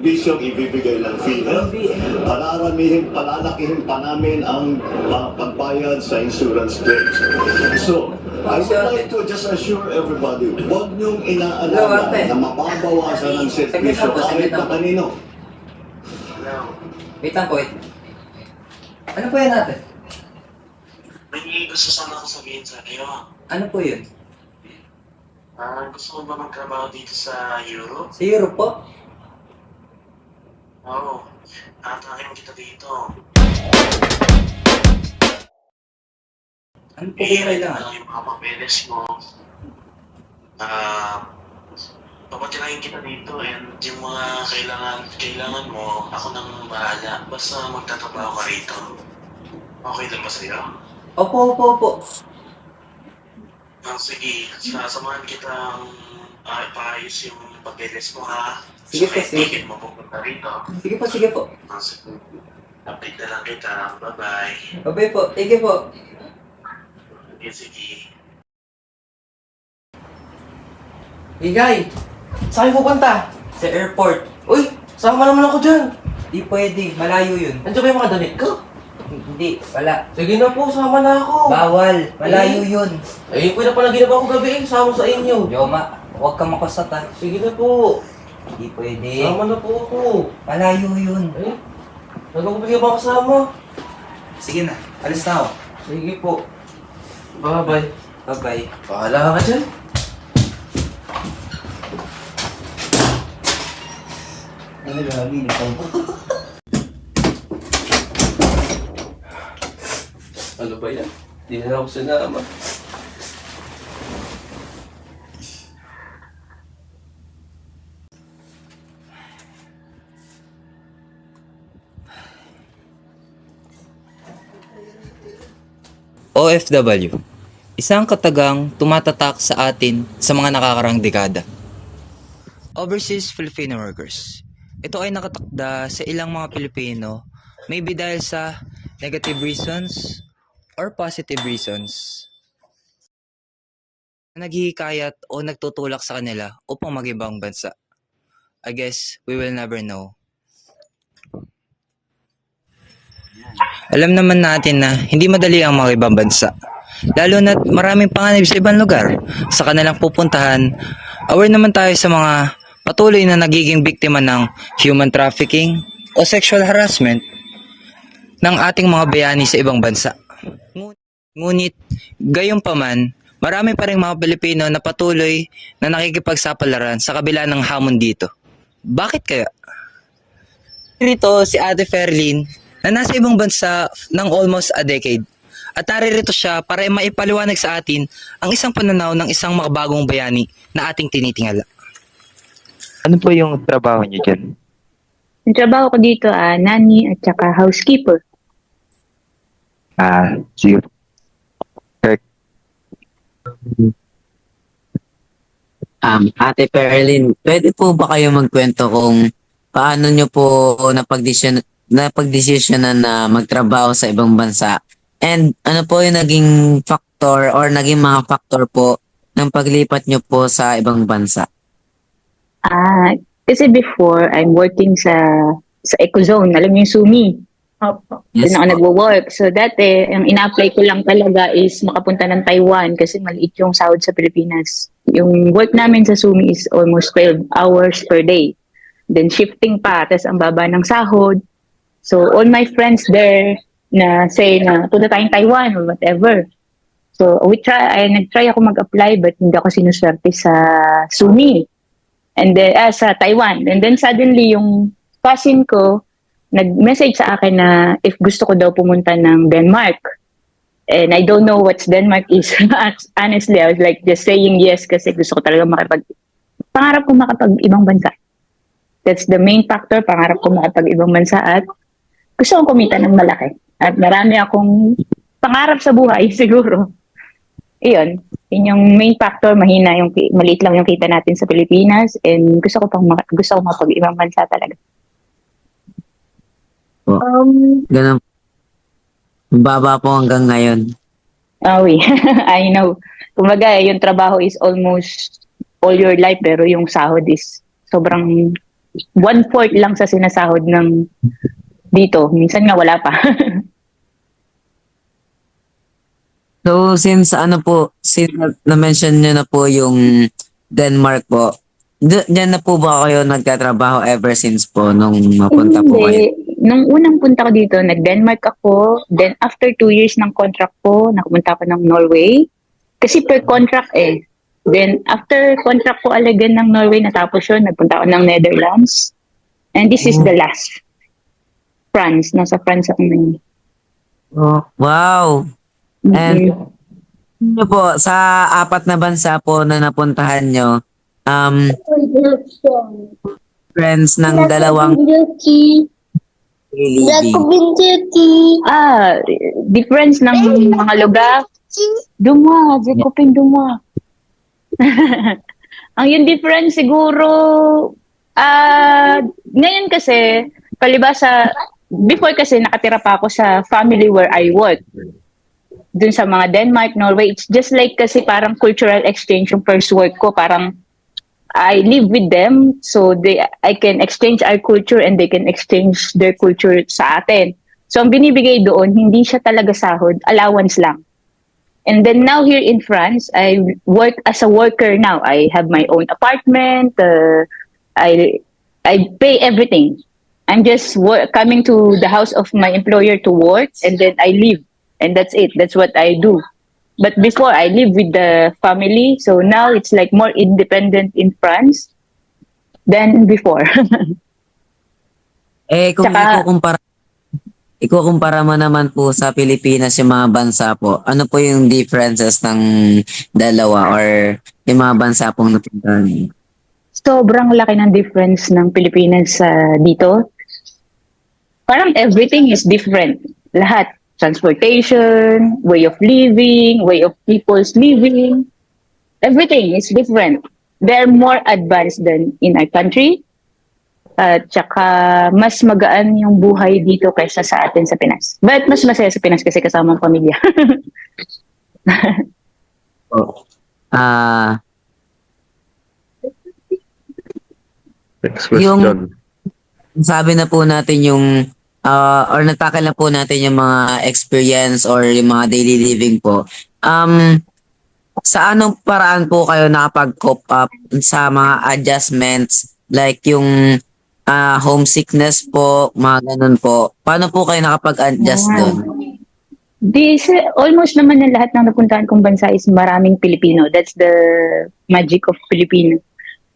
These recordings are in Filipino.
serbisyong ibibigay ng FINA. Palalakihin pa namin ang pagbayad sa insurance claims. So, I would like to just assure everybody, huwag niyong inaalala na mababawasan ng serbisyo kahit na kanino. Wait lang po, wait. Ano po yan natin? May gusto sana ako sabihin sa iyo. Ano po yun? Gusto mo ba magtrabaho dito sa Europe? Sa Europe po? Oo. Tatakin kita dito. Ano po yung kailangan? Yung mga papeles mo. Papatirahin kita dito and yung mga kailangan mo, ako nang bahala. Basta magtatrabaho ka rito. Okay lang ba sa'yo? Opo. Sige, sasamahan kitang paayos yung papeles mo ha. Sige po, sige. Ticket mo pupunta rito. Sige po. Sige. Update na lang kita. Bye-bye. Bye po, thank you po. Sige. Igay, saan kayo pupunta? Sa airport. Uy, sama naman ako dyan. Di pwede, malayo yun. Nandiyan ba yung mga damit ko? Hindi, wala. Sige na po, sama na ako. Bawal, malayo yun. Eh, pwede pala ginawa ko gabi sama sa inyo. Yoma, huwag kang makasat ha. Sige na po. Di pwede. Sama na po ako. Malayo yun. Eh, nagkakabigyan ba kasama? Sige na, alis na ako. Sige po. Bye-bye. Bye-bye. Bahala ka dyan. Ano lagi, Ano ba yan? Di na ako sinama. OFW, isang katagang tumatatak sa atin sa mga nakakarang dekada. Overseas Filipino workers. Ito ay nakatakda sa ilang mga Pilipino, maybe dahil sa negative reasons or positive reasons, na naghihikayat o nagtutulak sa kanila upang mag-ibang bansa. I guess we will never know. Alam naman natin na hindi madali ang mga ibang bansa. Lalo na't maraming panganib sa ibang lugar sa kanilang pupuntahan. Aware naman tayo sa mga patuloy na nagiging biktima ng human trafficking o sexual harassment ng ating mga bayani sa ibang bansa. Ngunit, gayunpaman, marami pa rin mga Pilipino na patuloy na nakikipagsapalaran sa kabila ng hamon dito. Bakit kaya? Rito si Ate Ferlyn na nasa ibang bansa ng almost a decade. At naririto siya para maipaliwanag sa atin ang isang pananaw ng isang makabagong bayani na ating tinitingala. Ano po yung trabaho niyo dyan? Ang trabaho ko dito, nanny at saka housekeeper. Sige. Kirk. Ate Perlin, pwede po ba kayo magkwento kung paano nyo po napagdesisyonan na magtrabaho sa ibang bansa? And ano po yung naging factor or naging mga factor po ng paglipat nyo po sa ibang bansa? Kasi before, I'm working sa Ecozone. Alam mo yung SUMI? Opo. Yes, Doon ako nagwo-work. So dati, ang ina-apply ko lang talaga is makapunta ng Taiwan kasi maliit yung sahod sa Pilipinas. Yung work namin sa SUMI is almost 12 hours per day. Then shifting pa, tapos ang baba ng sahod. So all my friends there na say na punta tayong Taiwan or whatever. So nag-try ako mag-apply but hindi ako sinuswerte sa SUMI. And then, sa Taiwan. And then suddenly yung cousin ko, nag-message sa akin na if gusto ko daw pumunta ng Denmark. And I don't know what Denmark is. Honestly, I was like just saying yes kasi gusto ko talaga pangarap ko makapag-ibang bansa. That's the main factor, pangarap ko makapag-ibang bansa at gusto kong kumita ng malaki. At marami akong pangarap sa buhay siguro. Iyon, yun yung main factor, maliit lang yung kita natin sa Pilipinas and gusto ko mapag-ibang bansa talaga. Ganun. Baba po hanggang ngayon. I know. Kumbaga, yung trabaho is almost all your life pero yung sahod is sobrang 1/4 lang sa sinasahod ng dito. Minsan nga wala pa. So, since na-mention nyo na po yung Denmark po, dyan na po ba kayo nagtatrabaho ever since po nung mapunta po kayo? Hindi. Nung unang punta ko dito, nag-Denmark ako. Then after 2 years ng contract ko, nakapunta ako ng Norway. Kasi per contract eh. Then after contract ko again ng Norway, natapos yun, nagpunta ako ng Netherlands. And this is the last. France. Nasa France ako ngayon. Oh, wow! And ano po, sa 4 na bansa po na napuntahan nyo, friends ng dalawang living. Difference ng mga lugar. Duma, Jacobin Duma. Ang yung difference siguro, ngayon kasi, palibasa, before kasi nakatira pa ako sa family where I work. Dun sa mga Denmark, Norway, it's just like kasi parang cultural exchange yung first work ko. Parang I live with them, so I can exchange our culture and they can exchange their culture sa atin. So ang binibigay doon, hindi siya talaga sahod, allowance lang. And then now here in France, I work as a worker now. I have my own apartment. I pay everything. I'm just coming to the house of my employer to work, and then I leave. And that's it. That's what I do. But before, I live with the family. So now it's like more independent in France than before. Kung Tsaka- ikukumpara mo naman po sa Pilipinas yung mga bansa po, ano po yung differences ng dalawa or yung mga bansa pong napuntahan niyo? Sobrang laki ng difference ng Pilipinas sa dito. Parang everything is different. Lahat. Transportation, way of living, way of people's living. Everything is different. They're more advanced than in our country. At saka mas magaan yung buhay dito kaysa sa atin sa Pinas. But mas masaya sa Pinas kasi kasama ang pamilya. Next Yung- Sabi na po natin yung or natakal na po natin yung mga experience or yung mga daily living po. Sa anong paraan po kayo nakapag-cope up sa mga adjustments like yung homesickness po, mga ganun po? Paano po kayo nakapag-adjust doon? Almost naman na lahat ng napuntahan kong bansa is maraming Pilipino. That's the magic of Filipino.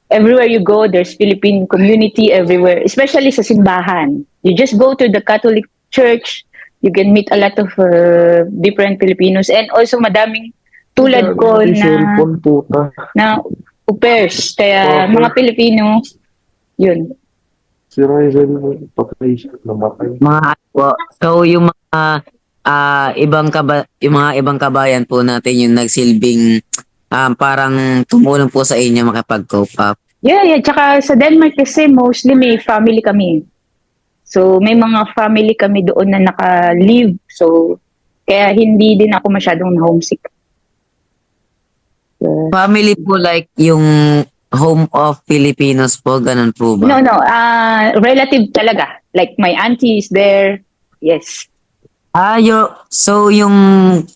Everywhere you go, there's Philippine community everywhere, especially sa simbahan. You just go to the Catholic church, you can meet a lot of different Filipinos, and also madaming tulad ko na au pairs. Kaya mga Pilipino, yun. Mga po. So yung mga yung mga ibang kabayan po natin yung nagsilbing parang tumulong po sa inyo makapag-cope up. Yeah. Tsaka sa Denmark kasi mostly may family kami. So may mga family kami doon na naka-live. So kaya hindi din ako masyadong homesick. Family po like yung home of Filipinos po, ganun po ba? No. Relative talaga. Like my auntie is there. Yes. So yung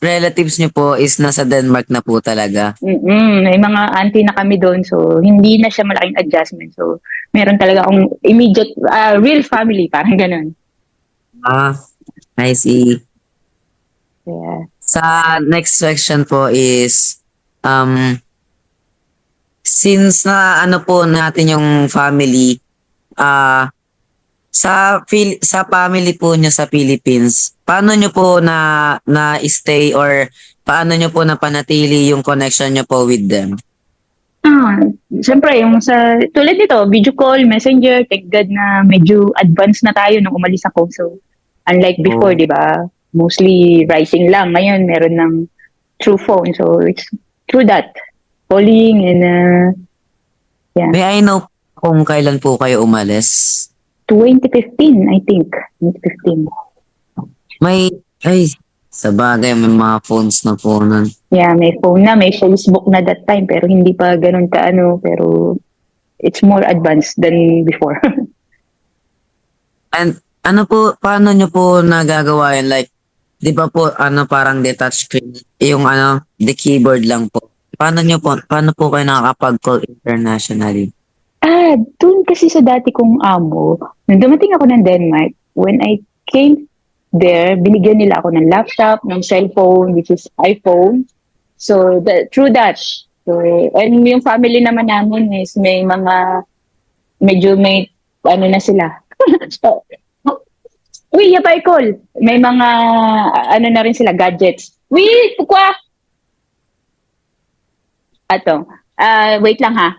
relatives niyo po is nasa Denmark na po talaga? May mga auntie na kami doon. So hindi na siya malaking adjustment. So meron talaga akong immediate, real family. Parang ganun. I see. Yeah. Sa next section po is since na ano po natin yung family, sa family po nyo sa Philippines, paano nyo po na stay or paano nyo po napanatili yung connection nyo po with them? Siyempre, yung tulad nito, video call, messenger, thank God na medyo advanced na tayo nung umalis ako. So, unlike before, di ba? Mostly writing lang. Ngayon, meron ng through phone. So, it's through that. Calling and, yeah. May I know kung kailan po kayo umalis? 2015, I think. 2015. Sa bagay, may mga phones na po nun. Yeah, may phone na, may Facebook na that time, pero hindi pa ganun kaano, pero it's more advanced than before. And ano po, paano nyo po nagagawa yun? Like, di ba po, parang detached screen, yung the keyboard lang po. Paano po kayo nakakapag-call internationally? Dun kasi sa dati kong amo, nung dumating ako ng Denmark, when I came there, binigyan nila ako ng laptop, ng cellphone, which is iPhone. So, through that. So, and yung family naman namin is may na sila. So, uy, yapay call. May mga, na rin sila, gadgets. Uy, pukwa! Wait lang ha.